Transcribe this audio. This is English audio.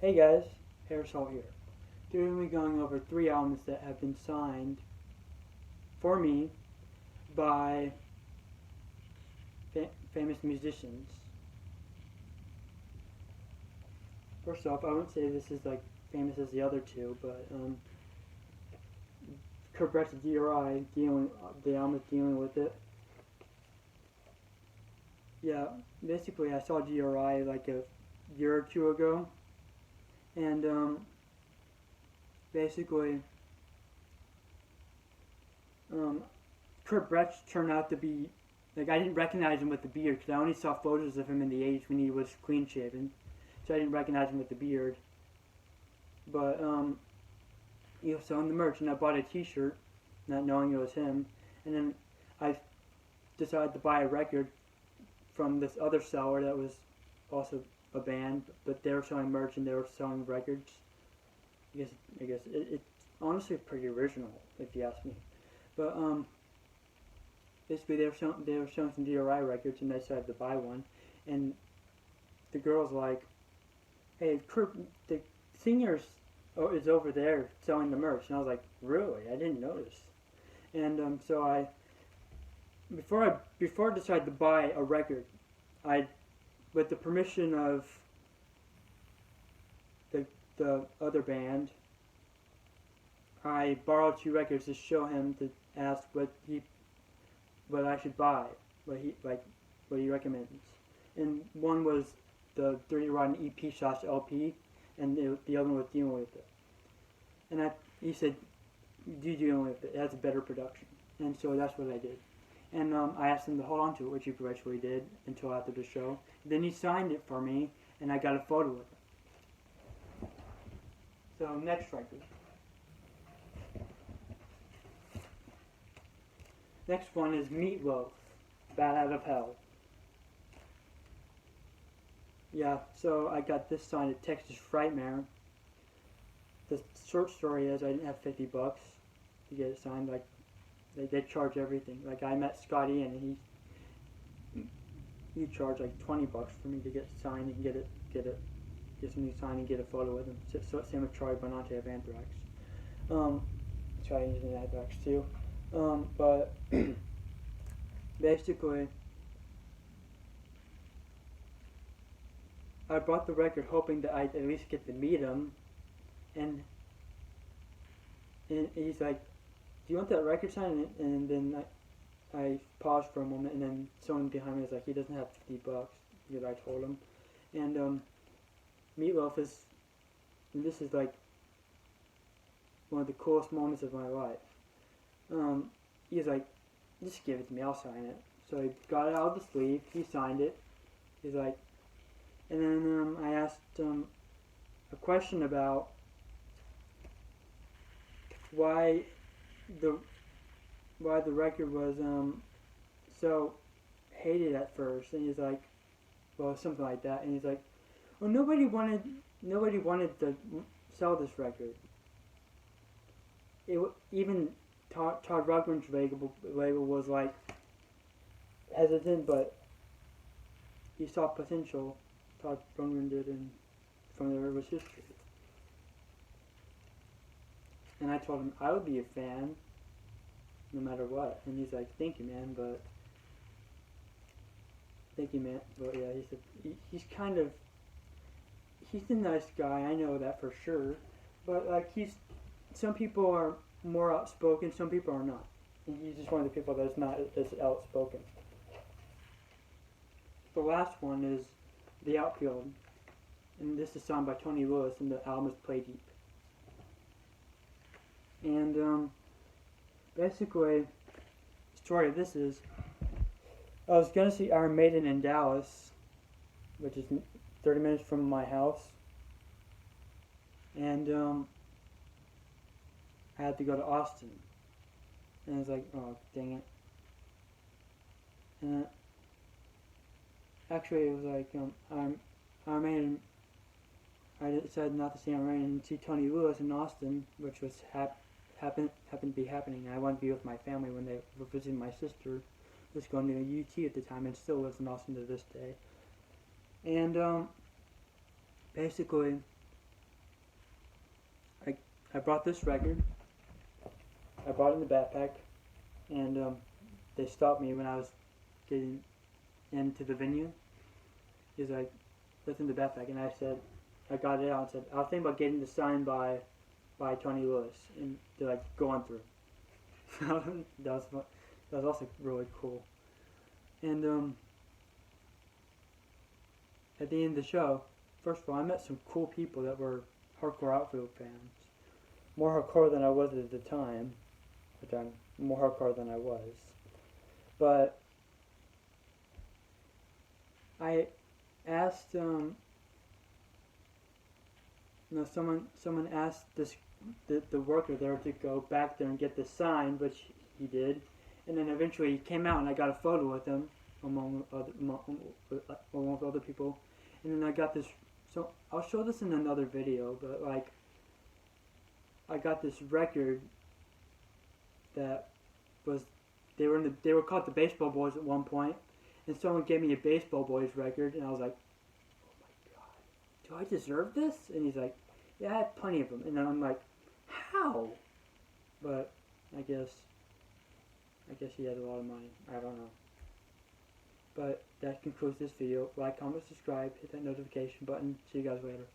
Hey guys, Aerosol here. Today we'll be going over 3 albums that have been signed for me by famous musicians. First off, I wouldn't say this is like famous as the other two, but Kurt Brett's DRI, the album is dealing with it. Yeah, basically I saw DRI like a year or two ago, and basically Kurt Brett turned out to be like I didn't recognize him with the beard because I only saw photos of him in the '80s when he was clean shaven, so I didn't recognize him with the beard. But he was selling the merch, and I bought a T-shirt, not knowing it was him. And then I decided to buy a record from this other seller that was also a band, but they were selling merch and they were selling records. I guess it's honestly pretty original if you ask me. But basically they were showing some DRI records, and I decided to buy one. And the girl's like, "Hey, Kurt, the singer's is over there selling the merch." And I was like, "Really? I didn't notice." And so before I decided to buy a record, I, with the permission of the other band, I borrowed 2 records to show him, to ask what I should buy, what he recommends. And one was the Dirty Rotten EP/LP, and the other one was Dealing With It. And he said, "Do Dealing With It. It has a better production." And so that's what I did. And I asked him to hold on to it, which he eventually did until after the show. Then he signed it for me, and I got a photo with it. So next record. Next one is Loaf, Bat Out of Hell. Yeah, so I got this signed at Texas Frightmare. The short story is I didn't have $50 to get it signed. Like they charge everything. Like I met Scotty and he charged like $20 for me to get it signed and get something signed and get a photo with him. So same with Charlie Bonante of Anthrax. Charlie using Anthrax too. But basically, I bought the record hoping that I'd at least get to meet him, and he's like, "Do you want that record signed?" And then I paused for a moment, and then someone behind me was like, "He doesn't have $50," because I told him. And Meatloaf is, and this is like one of the coolest moments of my life. He's like, "Just give it to me, I'll sign it." So he got it out of the sleeve, he signed it. He's like, and then I asked a question about why the record was so hated at first, and he's like, well, something like that, and he's like, well, nobody wanted to sell this record. Even Todd Rundgren's label was like hesitant, but he saw potential. Todd Rundgren did, and from there it was history. And I told him I would be a fan, no matter what. And he's like, "Thank you, man," but yeah, he said he's a nice guy. I know that for sure, but like some people are more outspoken, some people are not. And he's just one of the people that's not as outspoken. The last one is The Outfield, and this is signed by Tony Lewis, and the album is Play Deep. And basically, the story of this is, I was going to see Iron Maiden in Dallas, which is 30 minutes from my house, and I had to go to Austin, and I was like, "Oh, dang it." And actually, it was like, Iron Maiden, I decided not to see Iron Maiden and see Tony Lewis in Austin, which was happened to be happening. I wanted to be with my family when they were visiting my sister, who was going to UT at the time and still lives in Austin to this day. And basically, I brought this record. I brought it in the backpack, and they stopped me when I was getting into the venue. He's like, "What's in the backpack?" And I said, I got it out and said, "I was thinking about getting this signed by Tony Lewis," and they're like, "Go on through." that was fun. That was also really cool. And at the end of the show, first of all, I met some cool people that were hardcore Outfield fans. More hardcore than I was at the time, which I'm more hardcore than I was. But I asked, someone asked the worker there to go back there and get the sign, which he did, and then eventually he came out and I got a photo with him along with other people, and then I got this. So I'll show this in another video, but like I got this record that was they were called the Baseball Boys at one point, and someone gave me a Baseball Boys record, and I was like, oh my god, do I deserve this? And he's like, yeah, I have plenty of them, and I'm like, how? But I guess he has a lot of money. I don't know. But that concludes this video. Like, comment, subscribe, hit that notification button. See you guys later.